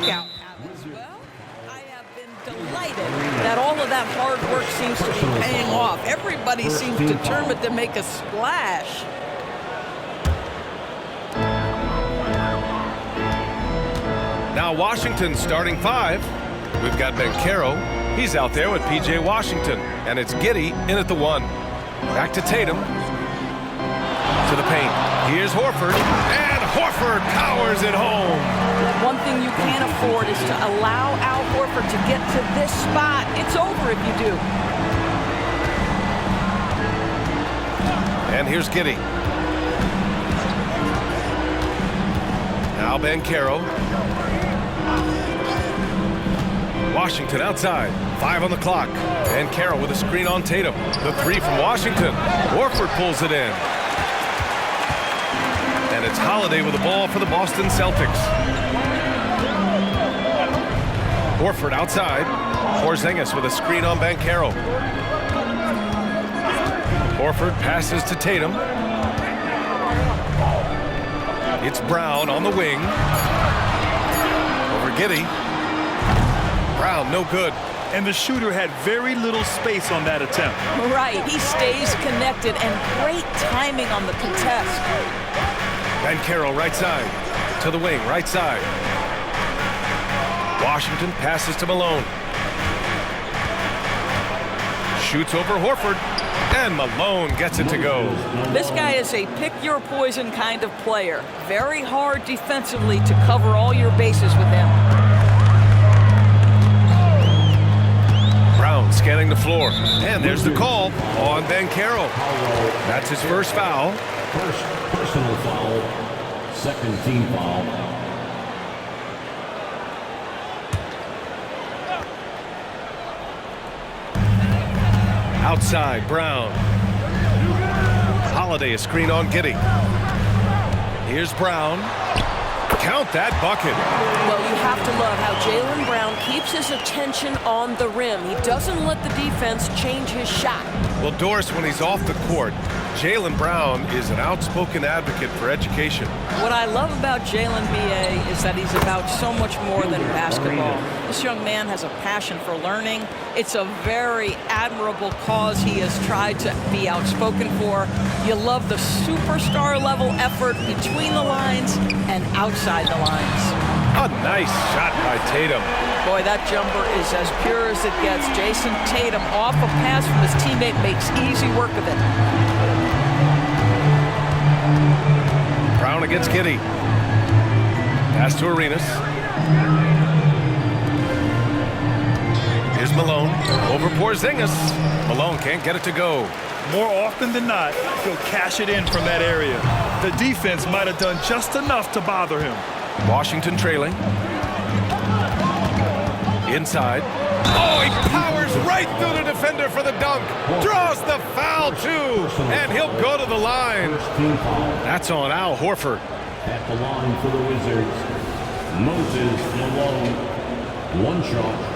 workout habits. Well, I have been delighted that all of that hard work seems to be paying off. Everybody seems determined to make a splash. Now Washington starting 5. We've got Banchero. He's out there with P.J. Washington. And it's Giddey in at the 1. Back to Tatum. To the paint. Here's Horford. And Horford powers it home. One thing you can't afford is to allow Al Horford to get to this spot. It's over if you do. And here's Giddey. Now Banchero. Washington outside. 5 on the clock. Banchero with a screen on Tatum. The 3 from Washington. Horford pulls it in. And it's Holiday with the ball for the Boston Celtics. Horford outside. Porzingis with a screen on Banchero. Horford passes to Tatum. It's Brown on the wing. Over Giddey. Brown, no good. And the shooter had very little space on that attempt. Right, he stays connected and great timing on the contest. Banchero right side. To the wing, right side. Washington passes to Malone. Shoots over Horford. And Malone gets it to go. This guy is a pick-your-poison kind of player. Very hard defensively to cover all your bases with him. Brown scanning the floor. And there's the call on Banchero. That's his first foul. First personal foul. Second team foul. Outside, Brown. Holiday a screen on Giddey. Here's Brown. Count that bucket. Well, you have to love how Jaylen Brown keeps his attention on the rim. He doesn't let the defense change his shot. Well, Doris, when he's off the court, Jaylen Brown is an outspoken advocate for education. What I love about Jaylen, B.A., is that he's about so much more than basketball. This young man has a passion for learning. It's a very admirable cause he has tried to be outspoken for. You love the superstar level effort between the lines and outside the lines. A nice shot by Tatum. Boy, that jumper is as pure as it gets. Jayson Tatum off a pass from his teammate makes easy work of it. Brown against Giddey. Pass to Arenas. Here's Malone. Over Porzingis. Malone can't get it to go. More often than not, he'll cash it in from that area. The defense might have done just enough to bother him. Washington trailing. Inside. Oh, he powers right through the defender for the dunk. Draws the foul, too. And he'll go to the line. That's on Al Horford. At the line for the Wizards, Moses Malone. One shot.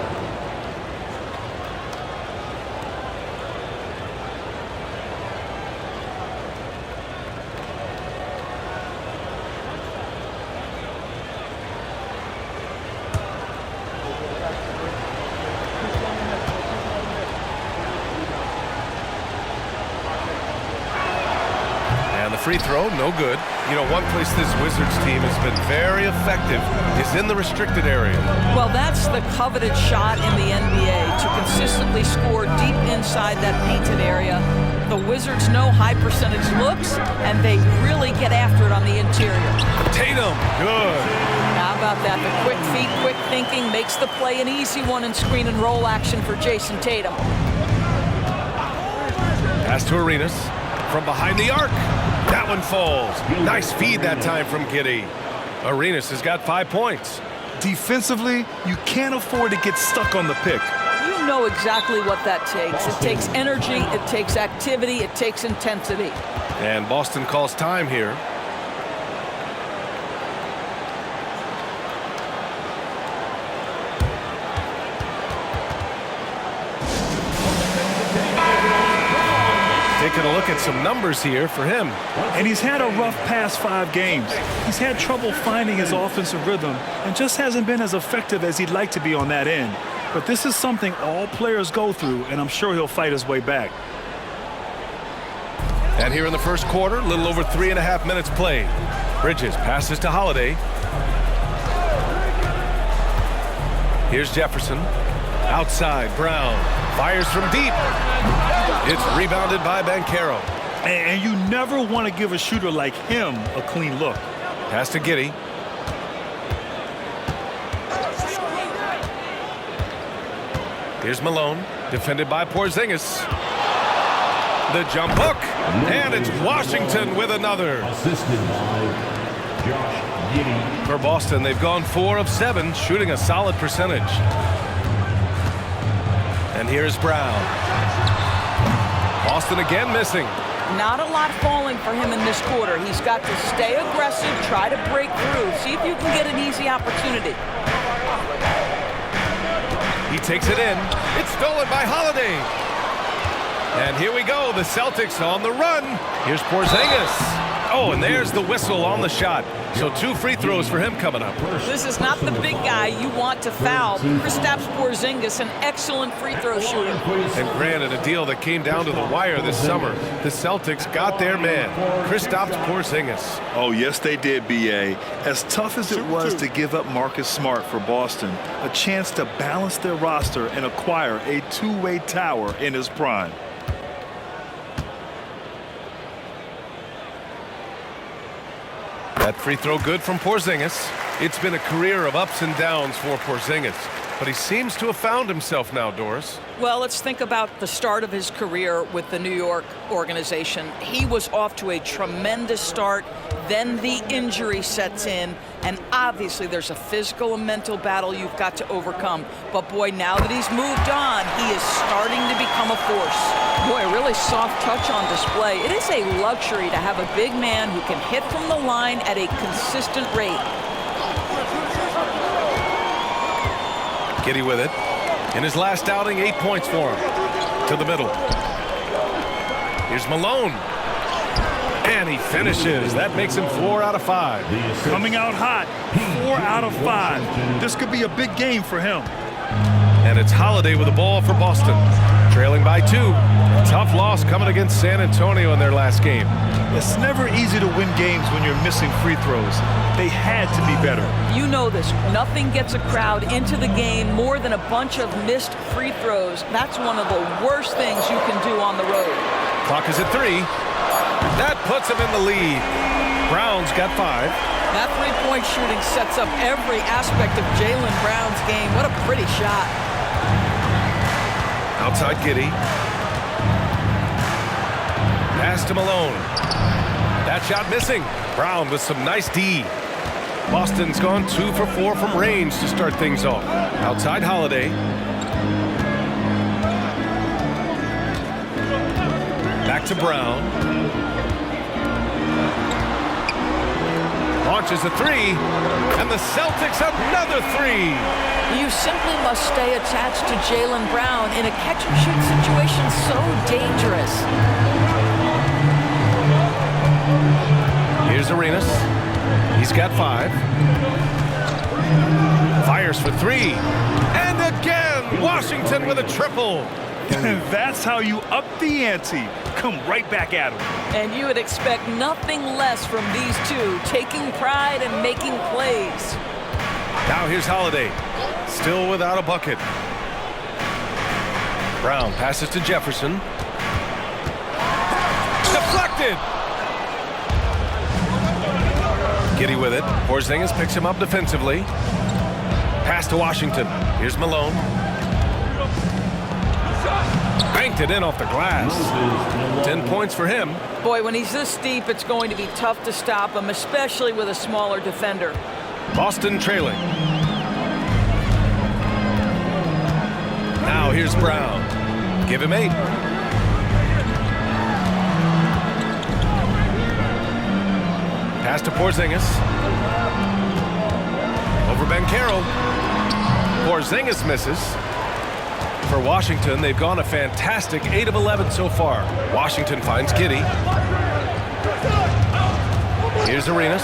Free throw, no good. You know, one place this Wizards team has been very effective is in the restricted area. Well, that's the coveted shot in the NBA, to consistently score deep inside that painted area. The Wizards know high percentage looks, and they really get after it on the interior. Tatum, good. How about that? The quick feet, quick thinking makes the play an easy one in screen and roll action for Jayson Tatum. Pass to Arenas from behind the arc. That one falls. Nice feed that time from Giddey. Arenas has got 5 points. Defensively, you can't afford to get stuck on the pick. You know exactly what that takes. It takes energy, it takes activity, it takes intensity. And Boston calls time here. Taking a look at some numbers here for him. And he's had a rough past 5 games. He's had trouble finding his offensive rhythm and just hasn't been as effective as he'd like to be on that end. But this is something all players go through, and I'm sure he'll fight his way back. And here in the first quarter, a little over 3.5 minutes played. Bridges passes to Holiday. Here's Jefferson. Outside, Brown fires from deep. It's rebounded by Banchero. And you never want to give a shooter like him a clean look. Pass to Giddey. Here's Malone, defended by Porzingis. The jump hook, and it's Washington with another. Assisted by Josh Giddey. For Boston, they've gone 4 of 7, shooting a solid percentage. And here's Brown. Boston again missing. Not a lot falling for him in this quarter. He's got to stay aggressive, try to break through, see if you can get an easy opportunity. He takes it in. It's stolen by Holiday. And here we go, the Celtics on the run. Here's Porzingis. Oh, and there's the whistle on the shot. So 2 free throws for him coming up. This is not the big guy you want to foul. Kristaps Porzingis, an excellent free throw shooter. And granted, a deal that came down to the wire this summer. The Celtics got their man, Kristaps Porzingis. Oh, yes, they did, B.A. As tough as it was to give up Marcus Smart for Boston, a chance to balance their roster and acquire a two-way tower in his prime. That free throw good from Porzingis. It's been a career of ups and downs for Porzingis, but he seems to have found himself now, Doris. Well, let's think about the start of his career with the New York organization. He was off to a tremendous start. Then the injury sets in, and obviously there's a physical and mental battle you've got to overcome. But boy, now that he's moved on, he is starting to become a force. Boy, a really soft touch on display. It is a luxury to have a big man who can hit from the line at a consistent rate. Giddey with it. In his last outing, 8 points for him. To the middle. Here's Malone. And he finishes. That makes him 4 out of 5. Coming out hot, 4 out of 5. This could be a big game for him. And it's Holiday with the ball for Boston. Trailing by 2. Tough loss coming against San Antonio in their last game. It's never easy to win games when you're missing free throws. They had to be better. You know this. Nothing gets a crowd into the game more than a bunch of missed free throws. That's one of the worst things you can do on the road. Clock is at 3. That puts him in the lead. Brown's got 5. That three-point shooting sets up every aspect of Jaylen Brown's game. What a pretty shot. Outside Giddey. Pass to Malone. That shot missing. Brown with some nice D. Boston's gone 2 for 4 from range to start things off. Outside Holiday. Back to Brown. Launches a 3. And the Celtics another 3. You simply must stay attached to Jaylen Brown in a catch-and-shoot situation so dangerous. Here's Arenas. He's got 5. Fires for 3. And again, Washington with a triple. And that's how you up the ante. Come right back at him. And you would expect nothing less from these two, taking pride and making plays. Now here's Holiday. Still without a bucket. Brown passes to Jefferson. Deflected. Giddey with it. Porzingis picks him up defensively. Pass to Washington. Here's Malone. Banked it in off the glass. 10 points for him. Boy, when he's this deep, it's going to be tough to stop him, especially with a smaller defender. Boston trailing. Now here's Brown. Give him 8. Pass to Porzingis. Over Banchero. Porzingis misses. For Washington, they've gone a fantastic 8 of 11 so far. Washington finds Giddey. Here's Arenas.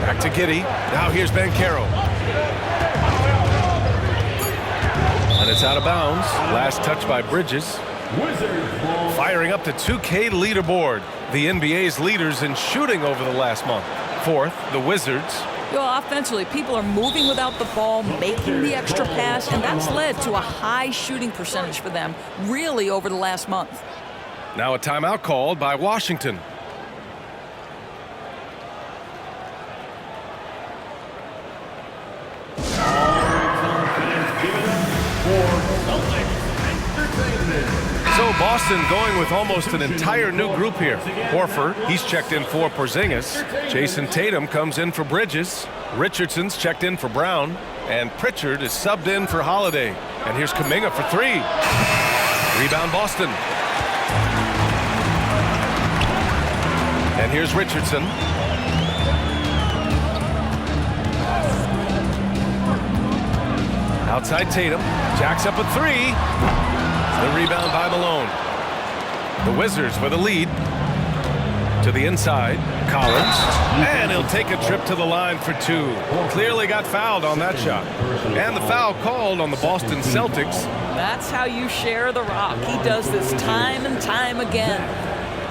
Back to Giddey. Now here's Banchero. And it's out of bounds. Last touch by Bridges. Firing up the 2K leaderboard. The NBA's leaders in shooting over the last month. Fourth, the Wizards. Well, offensively, people are moving without the ball, making the extra pass, and that's led to a high shooting percentage for them, really, over the last month. Now a timeout called by Washington. So Boston going with almost an entire new group here. Horford, he's checked in for Porzingis. Jayson Tatum comes in for Bridges. Richardson's checked in for Brown. And Pritchard is subbed in for Holiday. And here's Kuminga for 3. Rebound Boston. And here's Richardson. Outside Tatum. Jacks up a 3. The rebound by Malone. The Wizards with a lead. To the inside. Collins. And he'll take a trip to the line for 2. Clearly got fouled on that shot. And the foul called on the Boston Celtics. That's how you share the rock. He does this time and time again.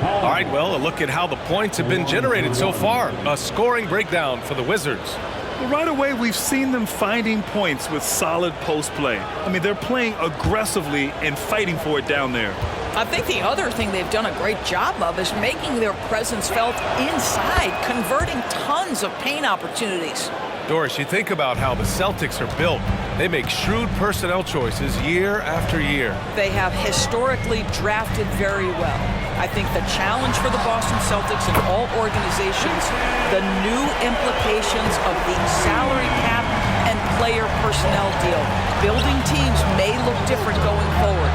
All right, well, a look at how the points have been generated so far. A scoring breakdown for the Wizards. Well, right away, we've seen them finding points with solid post play. I mean, they're playing aggressively and fighting for it down there. I think the other thing they've done a great job of is making their presence felt inside, converting tons of paint opportunities. Doris, you think about how the Celtics are built. They make shrewd personnel choices year after year. They have historically drafted very well. I think the challenge for the Boston Celtics and all organizations, the new implications of the salary cap and player personnel deal. Building teams may look different going forward.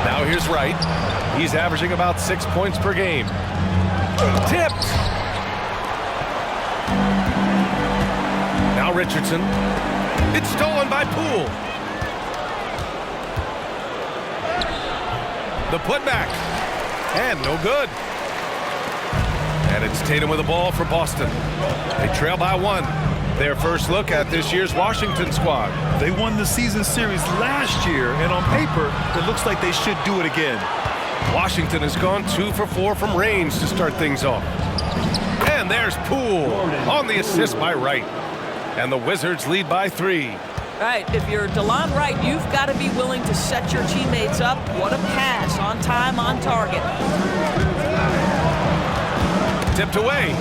Now here's Wright. He's averaging about 6 points per game. Tipped. Now Richardson. It's stolen by Poole. The putback. And no good. And it's Tatum with the ball for Boston. They trail by 1. Their first look at this year's Washington squad. They won the season series last year, and on paper, it looks like they should do it again. Washington has gone 2 for 4 from range to start things off. And there's Poole on the assist by Wright. And the Wizards lead by 3. Right, if you're DeLon Wright, you've got to be willing to set your teammates up. What a pass, on time, on target. Tipped away.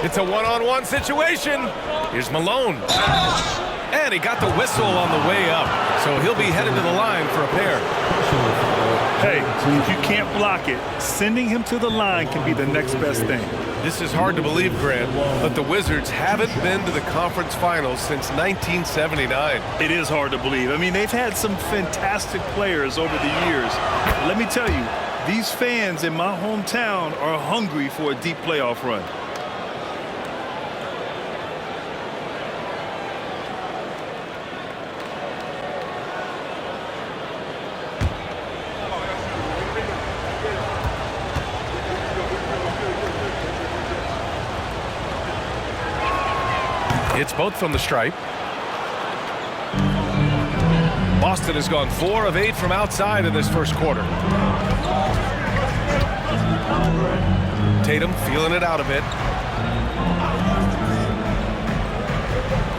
It's a one-on-one situation. Here's Malone. And he got the whistle on the way up. So he'll be headed to the line for a pair. Hey, if you can't block it, sending him to the line can be the next best thing. This is hard to believe, Grant, but the Wizards haven't been to the conference finals since 1979. It is hard to believe. I mean, they've had some fantastic players over the years. Let me tell you, these fans in my hometown are hungry for a deep playoff run. It's both from the stripe. Boston has gone 4 of 8 from outside in this first quarter. Tatum feeling it out a bit.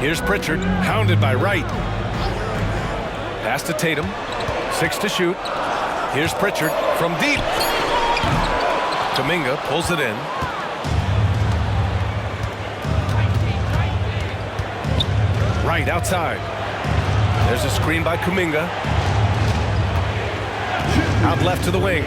Here's Pritchard, hounded by Wright. Pass to Tatum. 6 to shoot. Here's Pritchard from deep. Kuminga pulls it in. Right outside. There's a screen by Kuminga. Out left to the wing.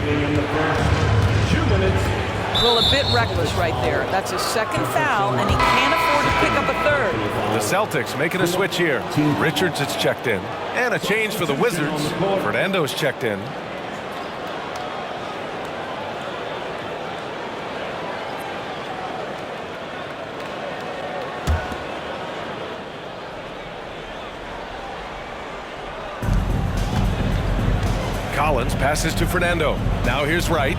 Well, a bit reckless right there. That's his second foul, and he can't afford to pick up a third. The Celtics making a switch here. Richards is checked in. And a change for the Wizards. Fernando's checked in. Collins passes to Fernando. Now here's Wright.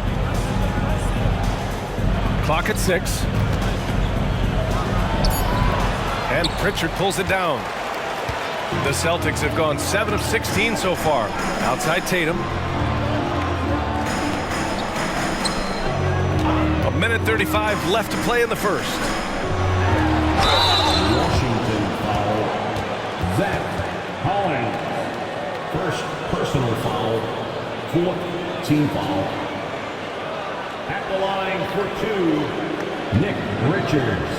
Clock at 6. And Pritchard pulls it down. The Celtics have gone 7 of 16 so far. Outside Tatum. A minute 35 left to play in the first. Washington foul. Zach Collins. First personal foul. 4th team foul. At the line for 2, Nick Richards.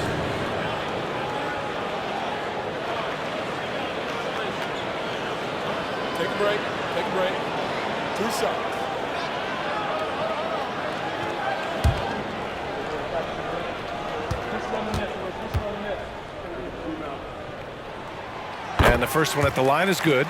Take a break. Take a break. 2 shots. And the first one at the line is good.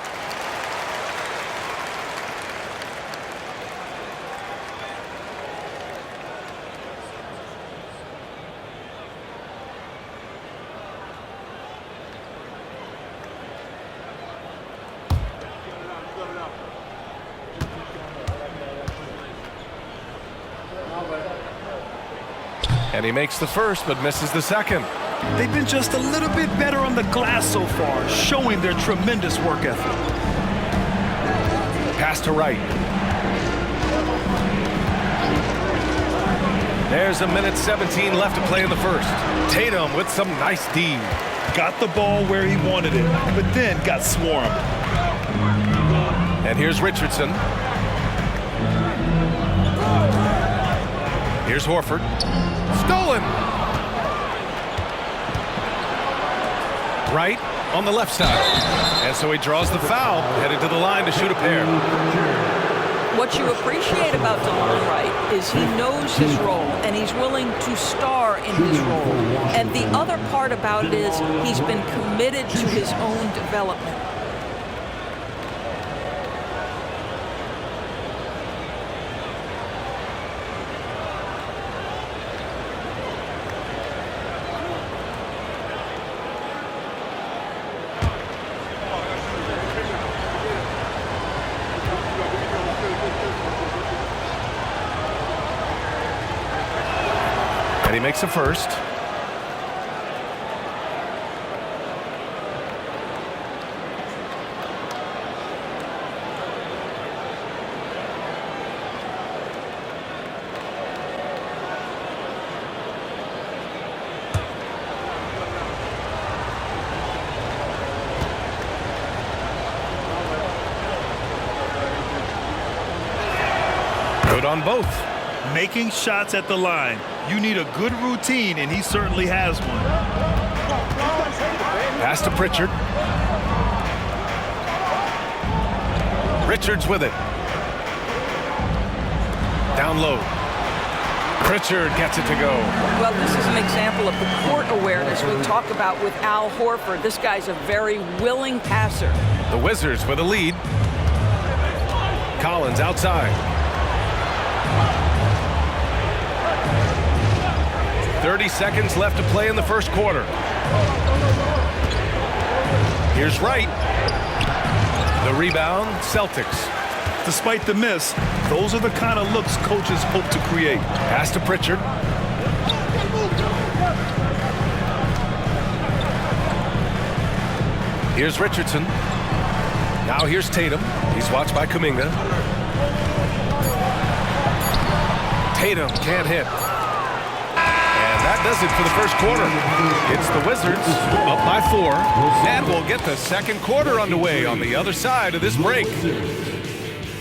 And he makes the first, but misses the second. They've been just a little bit better on the glass so far, showing their tremendous work ethic. Pass to Wright. There's a minute 17 left to play in the first. Tatum with some nice D. Got the ball where he wanted it, but then got swarmed. And here's Richardson. Here's Horford. Stolen. Wright on the left side. And so he draws the foul, headed to the line to shoot a pair. What you appreciate about Malone, Wright, is he knows his role and he's willing to star in his role. And the other part about it is he's been committed to his own development. And he makes a first. Good on both. Making shots at the line. You need a good routine, and he certainly has one. Pass to Pritchard. Richards with it. Down low. Pritchard gets it to go. Well, this is an example of the court awareness we talk about with Al Horford. This guy's a very willing passer. The Wizards with a lead. Collins outside. 30 seconds left to play in the first quarter. Here's Wright. The rebound, Celtics. Despite the miss, those are the kind of looks coaches hope to create. Pass to Pritchard. Here's Richardson. Now here's Tatum. He's watched by Kuminga. Tatum can't hit. That does it for the first quarter. It's the Wizards up by 4, and we'll get the second quarter underway on the other side of this break.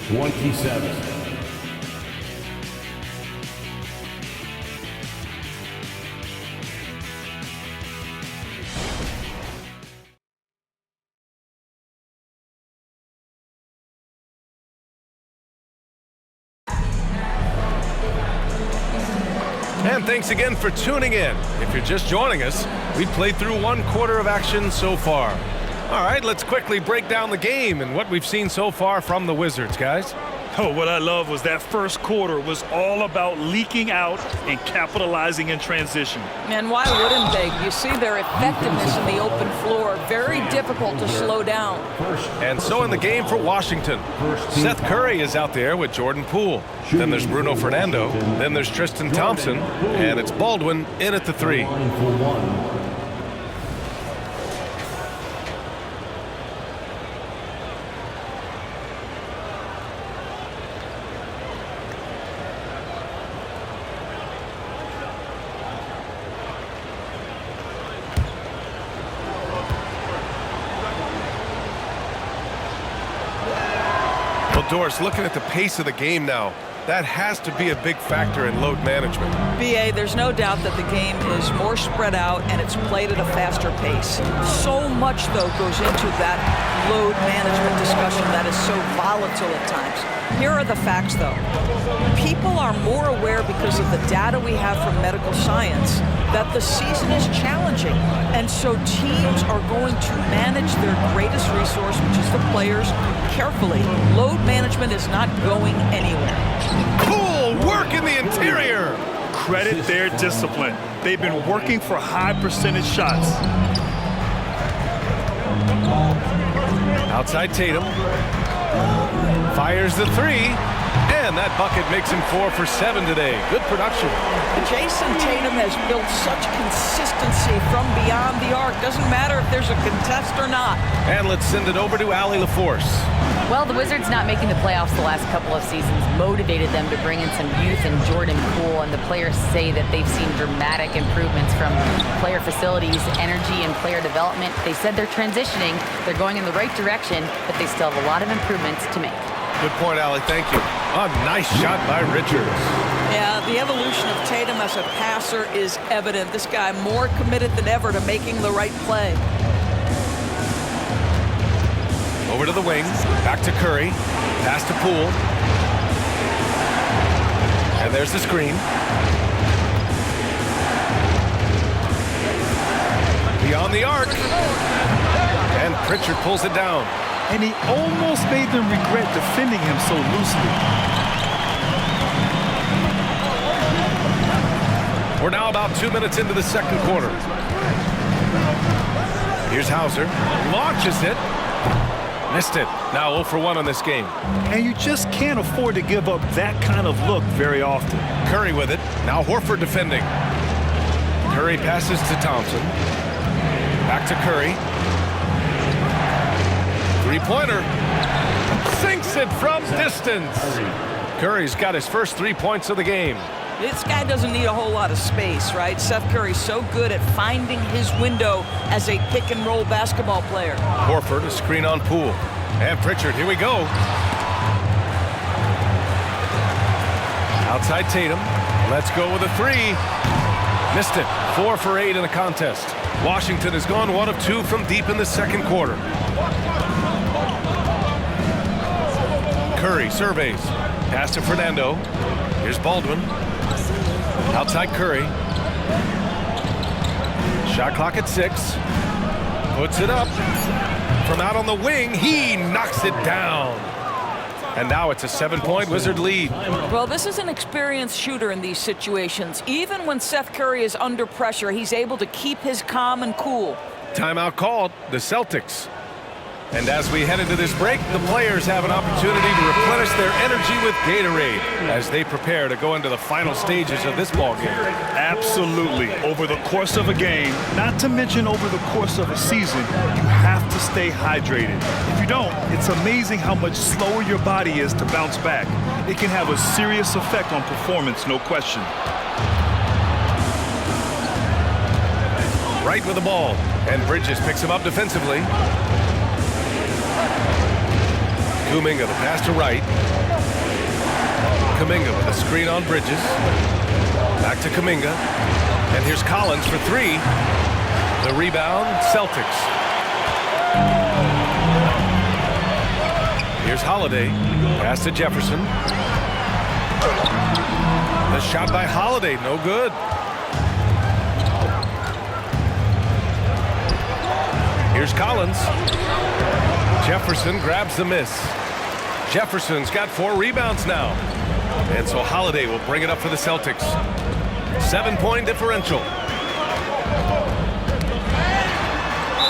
27. And thanks again for tuning in. If you're just joining us, we've played through 1 quarter of action so far. All right, let's quickly break down the game and what we've seen so far from the Wizards, guys. Oh, what I love was that first quarter was all about leaking out and capitalizing in transition. And why wouldn't they? You see their effectiveness in the open floor. Very difficult to slow down. And so in the game for Washington, Seth Curry is out there with Jordan Poole. Then there's Bruno Fernando. Then there's Tristan Thompson. And it's Baldwin in at the 3. Doris, looking at the pace of the game now, that has to be a big factor in load management. BA, there's no doubt that the game is more spread out and it's played at a faster pace. So much, though, goes into that load management discussion that is so volatile at times. Here are the facts, though. People are more aware because of the data we have from medical science that the season is challenging. And so teams are going to manage their greatest resource, which is the players, carefully. Load management is not going anywhere. Cool work in the interior. Credit their discipline. They've been working for high percentage shots. Outside Tatum. Fires the 3. And that bucket makes him 4 for 7 today. Good production. Jayson Tatum has built such consistency from beyond the arc. Doesn't matter if there's a contest or not. And let's send it over to Allie LaForce. Well, the Wizards not making the playoffs the last couple of seasons motivated them to bring in some youth and Jordan Poole, and the players say that they've seen dramatic improvements from player facilities, energy, and player development. They said they're transitioning, they're going in the right direction, but they still have a lot of improvements to make. Good point, Allie. Thank you. A nice shot by Richards. Yeah, the evolution of Tatum as a passer is evident. This guy more committed than ever to making the right play. Over to the wing. Back to Curry. Pass to Poole. And there's the screen. Beyond the arc. And Pritchard pulls it down. And he almost made them regret defending him so loosely. We're now about 2 minutes into the second quarter. Here's Hauser. Launches it. Missed it. Now 0 for 1 on this game. And you just can't afford to give up that kind of look very often. Curry with it. Now Horford defending. Curry passes to Thompson. Back to Curry. Three-pointer. Sinks it from distance. Curry's got his first 3 points of the game. This guy doesn't need a whole lot of space, right? Seth Curry's so good at finding his window as a pick-and-roll basketball player. Horford, a screen on Poole. And Pritchard, here we go. Outside Tatum. Let's go with a 3. Missed it. 4 for 8 in the contest. Washington has gone 1 of 2 from deep in the second quarter. Curry surveys. Pass to Fernando. Here's Baldwin. Outside Curry. Shot clock at 6. Puts it up. From out on the wing, he knocks it down. And now it's a 7-point Wizard lead. Well, this is an experienced shooter in these situations. Even when Seth Curry is under pressure, he's able to keep his calm and cool. Timeout called, the Celtics. And as we head into this break, the players have an opportunity to replenish their energy with Gatorade as they prepare to go into the final stages of this ballgame. Absolutely. Over the course of a game, not to mention over the course of a season, you have to stay hydrated. If you don't, it's amazing how much slower your body is to bounce back. It can have a serious effect on performance, no question. Right with the ball, and Bridges picks him up defensively. Kuminga, the pass to right. Kuminga with a screen on Bridges. Back to Kuminga. And here's Collins for 3. The rebound, Celtics. Here's Holiday. Pass to Jefferson. The shot by Holiday, no good. Here's Collins. Jefferson grabs the miss. Jefferson's got 4 rebounds now. And so Holiday will bring it up for the Celtics. 7-point differential.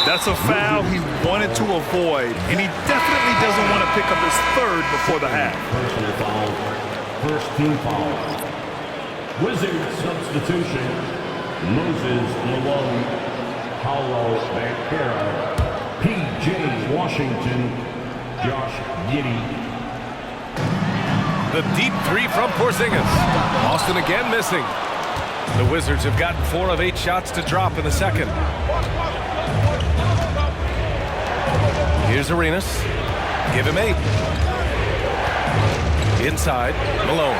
That's a foul he wanted to avoid, and he definitely doesn't want to pick up his 3rd before the half. Personal foul. First team foul. Wizards substitution. Moses, Malone, Paolo Banchero, P.J. Washington, Josh Giddey. The deep 3 from Porzingis. Austin again missing. The Wizards have gotten 4 of 8 shots to drop in the second. Here's Arenas. Give him 8. Inside, Malone.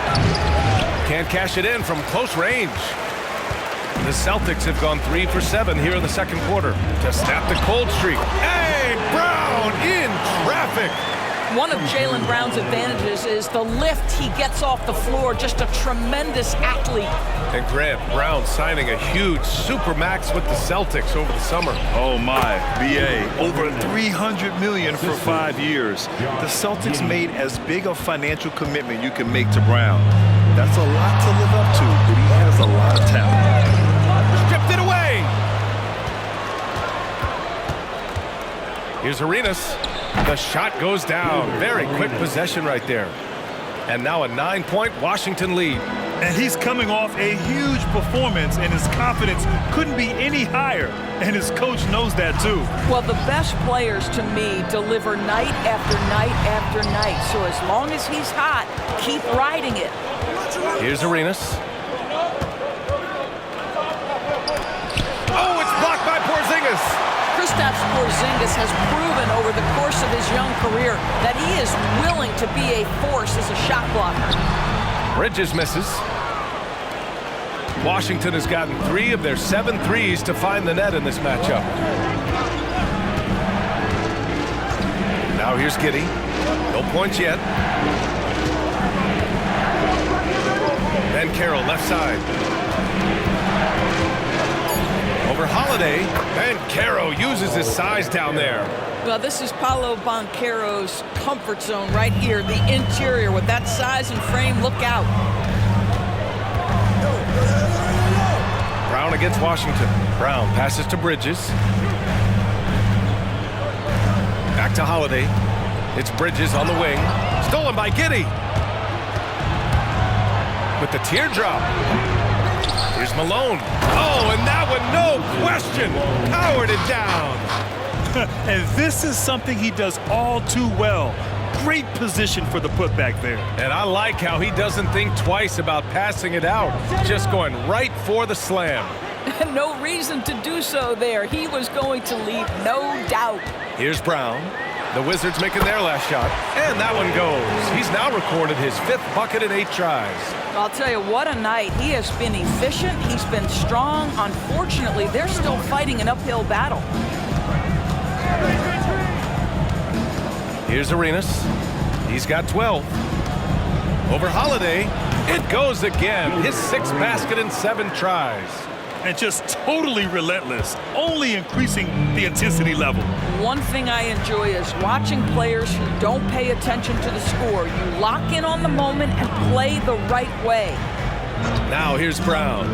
Can't cash it in from close range. The Celtics have gone 3 for 7 here in the second quarter to snap the cold streak. Hey, Brown in traffic. One of Jaylen Brown's advantages is the lift he gets off the floor. Just a tremendous athlete. And Grant, Brown signing a huge supermax with the Celtics over the summer. Oh my, BA, over $300 million for 5 years. The Celtics made as big a financial commitment you can make to Brown. That's a lot to live up to, but he has a lot of talent. Stripped it away. Here's Arenas. The shot goes down. Very quick possession right there. And now a 9-point Washington lead. And he's coming off a huge performance, and his confidence couldn't be any higher. And his coach knows that too. Well, the best players to me deliver night after night after night. So as long as he's hot, keep riding it. Here's Arenas. Oh, it's blocked by Porzingis. Kristaps Porzingis has proven over the course of his young career that he is willing to be a force as a shot blocker. Bridges misses. Washington has gotten 3 of their 7 threes to find the net in this matchup. Now here's Giddey. No points yet. Ben Carroll left side. Over Holiday. Ben Carroll uses his size down there. Well, this is Paolo Banchero's comfort zone right here, the interior. With that size and frame, look out. Brown against Washington. Brown passes to Bridges. Back to Holiday. It's Bridges on the wing. Stolen by Giddey. With the teardrop. Here's Malone. Oh, and that one, no question, powered it down. And this is something he does all too well. Great position for the putback there. And I like how he doesn't think twice about passing it out, just going right for the slam. No reason to do so there. He was going to leave no doubt. Here's Brown. The Wizards making their last shot, and that one goes. He's now recorded his 5th bucket in 8 tries. I'll tell you, what a night. He has been efficient. He's been strong. Unfortunately, they're still fighting an uphill battle. Here's Arenas. He's got 12. Over Holiday. It goes again. His 6th basket in 7 tries. And just totally relentless, only increasing the intensity level. One thing I enjoy is watching players who don't pay attention to the score. You lock in on the moment and play the right way. Now here's Brown.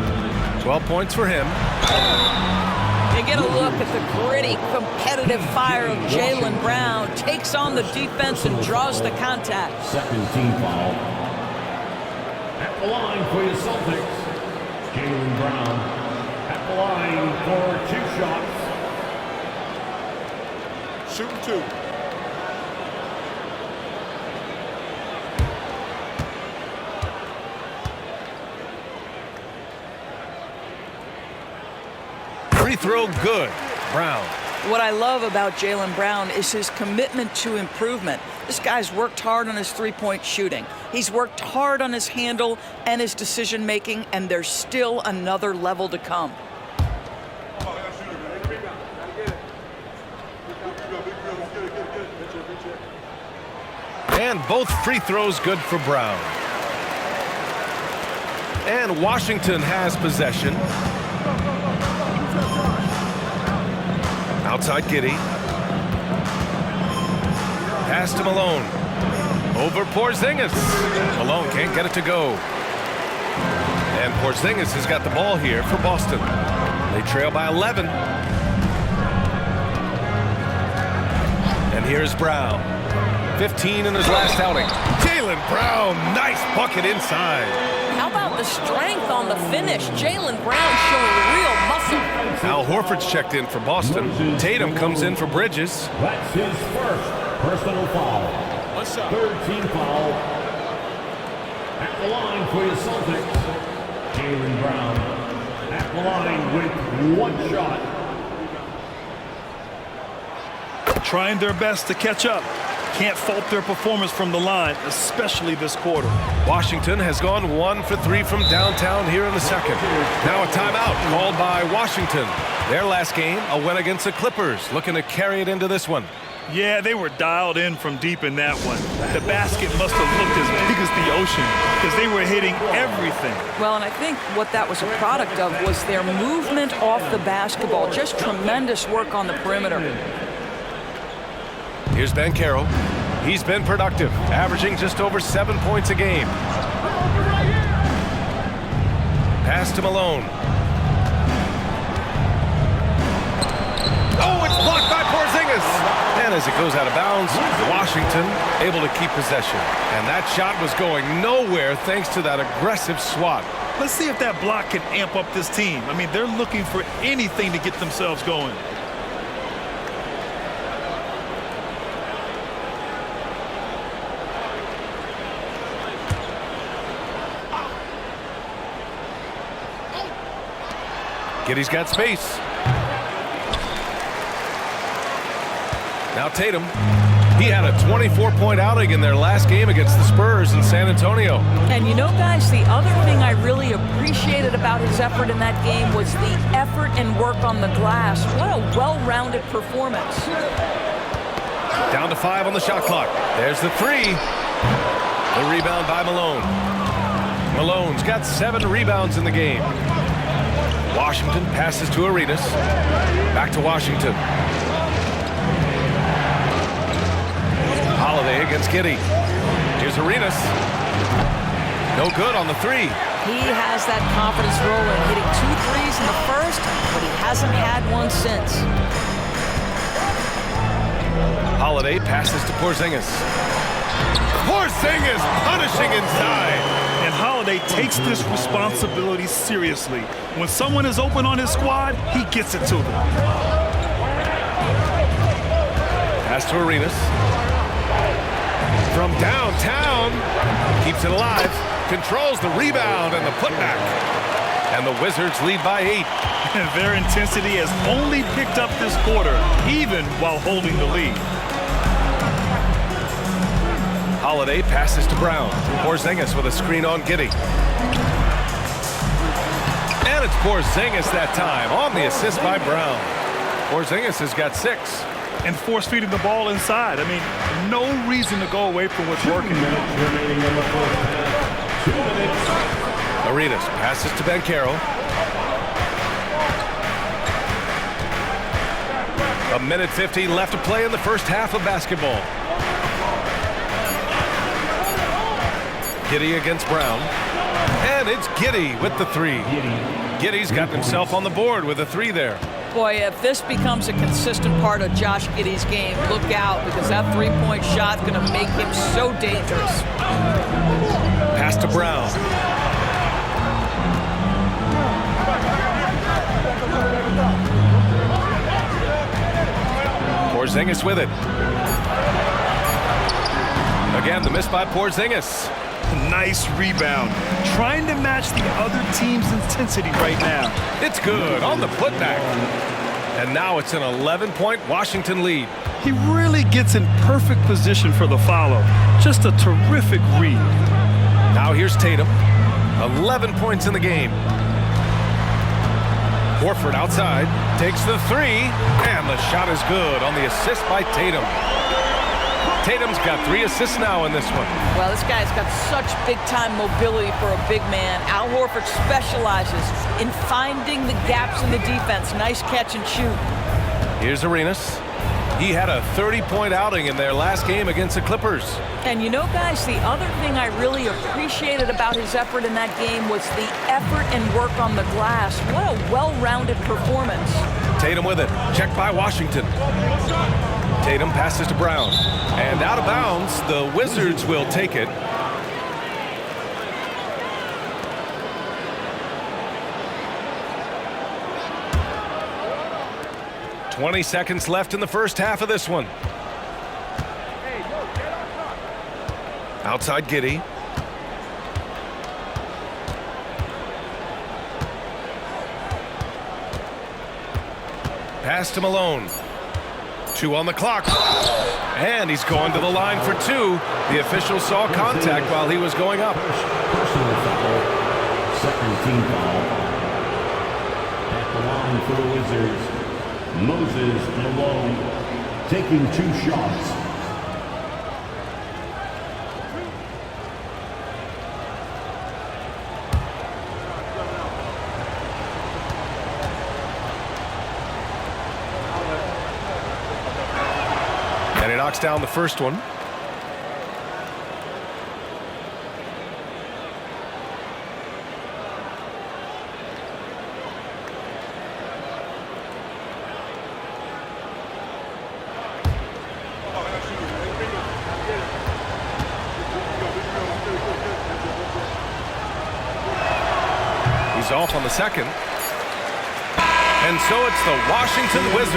12 points for him. You get a look at the gritty, competitive fire of Jaylen Brown. Takes on the defense and draws the contact. Second team foul. At the line for your Celtics, Jaylen Brown. At the line for 2 shots. Shooting 2. Free throw good. Brown. What I love about Jaylen Brown is his commitment to improvement. This guy's worked hard on his three-point shooting. He's worked hard on his handle and his decision-making, and there's still another level to come. And both free throws good for Brown. And Washington has possession. Outside Giddey. Pass to Malone. Over Porzingis. Malone can't get it to go. And Porzingis has got the ball here for Boston. They trail by 11. And here's Brown. 15 in his last outing. Jaylen Brown, nice bucket inside. How about the strength on the finish? Jaylen Brown showing real muscle. Al Horford's checked in for Boston. Tatum comes in for Bridges. That's his first personal foul. What's up? Third team foul. At the line for your Celtics, Jaylen Brown. At the line with one shot. Trying their best to catch up. Can't fault their performance from the line, especially this quarter. Washington has gone 1 for 3 from downtown here in the second. Now a timeout called by Washington. Their last game, a win against the Clippers, looking to carry it into this one. Yeah, they were dialed in from deep in that one. The basket must have looked as big as the ocean because they were hitting everything. Well, and I think what that was a product of was their movement off the basketball. Just tremendous work on the perimeter. Here's Banchero. He's been productive, averaging just over 7 points a game. Pass to Malone. Oh, it's blocked by Porzingis. And as it goes out of bounds, Washington able to keep possession. And that shot was going nowhere thanks to that aggressive swat. Let's see if that block can amp up this team. I mean, they're looking for anything to get themselves going. Giddey's got space. Now Tatum. He had a 24-point outing in their last game against the Spurs in San Antonio. And you know, guys, the other thing I really appreciated about his effort in that game was the effort and work on the glass. What a well-rounded performance. Down to 5 on the shot clock. There's the 3. The rebound by Malone. Malone's got 7 rebounds in the game. Washington passes to Arenas. Back to Washington. Holiday against Giddey. Here's Arenas. No good on the 3. He has that confidence rolling, hitting 2 threes in the first, but he hasn't had one since. Holiday passes to Porzingis. Porzingis punishing inside. And Holiday takes this responsibility seriously. When someone is open on his squad, he gets it to them. Pass to Arenas. From downtown, keeps it alive, controls the rebound and the putback. And the Wizards lead by 8. And their intensity has only picked up this quarter, even while holding the lead. Holiday passes to Brown. Porzingis with a screen on Giddey. And it's Porzingis that time on the assist by Brown. Porzingis has got 6. And force-feeding the ball inside. I mean, no reason to go away from what's working. 2 minutes remaining in the first half. 2 minutes. Arenas passes to Banchero. A minute 15 left to play in the first half of basketball. Giddey against Brown. And it's Giddey with the 3. Giddey's got himself on the board with a 3 there. Boy, if this becomes a consistent part of Josh Giddey's game, look out, because that 3-point shot's going to make him so dangerous. Pass to Brown. Porzingis with it. Again, the miss by Porzingis. Nice rebound. Trying to match the other team's intensity right now. It's good on the putback. And now it's an 11-point Washington lead. He really gets in perfect position for the follow. Just a terrific read. Now here's Tatum. 11 points in the game. Horford outside. Takes the 3. And the shot is good on the assist by Tatum. Tatum's got 3 assists now in this one. Well, this guy's got such big-time mobility for a big man. Al Horford specializes in finding the gaps in the defense. Nice catch and shoot. Here's Arenas. He had a 30-point outing in their last game against the Clippers. And you know, guys, the other thing I really appreciated about his effort in that game was the effort and work on the glass. What a well-rounded performance. Tatum with it. Checked by Washington. Tatum passes to Brown. And out of bounds, the Wizards will take it. "20 seconds left in the first half of this one. Outside Giddey. Pass to Malone. 2 on the clock. And he's going to the line for 2. The official saw contact while he was going up. Personal foul. Second team foul. At the line for the Wizards, Moses Malone taking 2 shots. And he knocks down the first one. He's off on the second. And so it's the Washington Wizards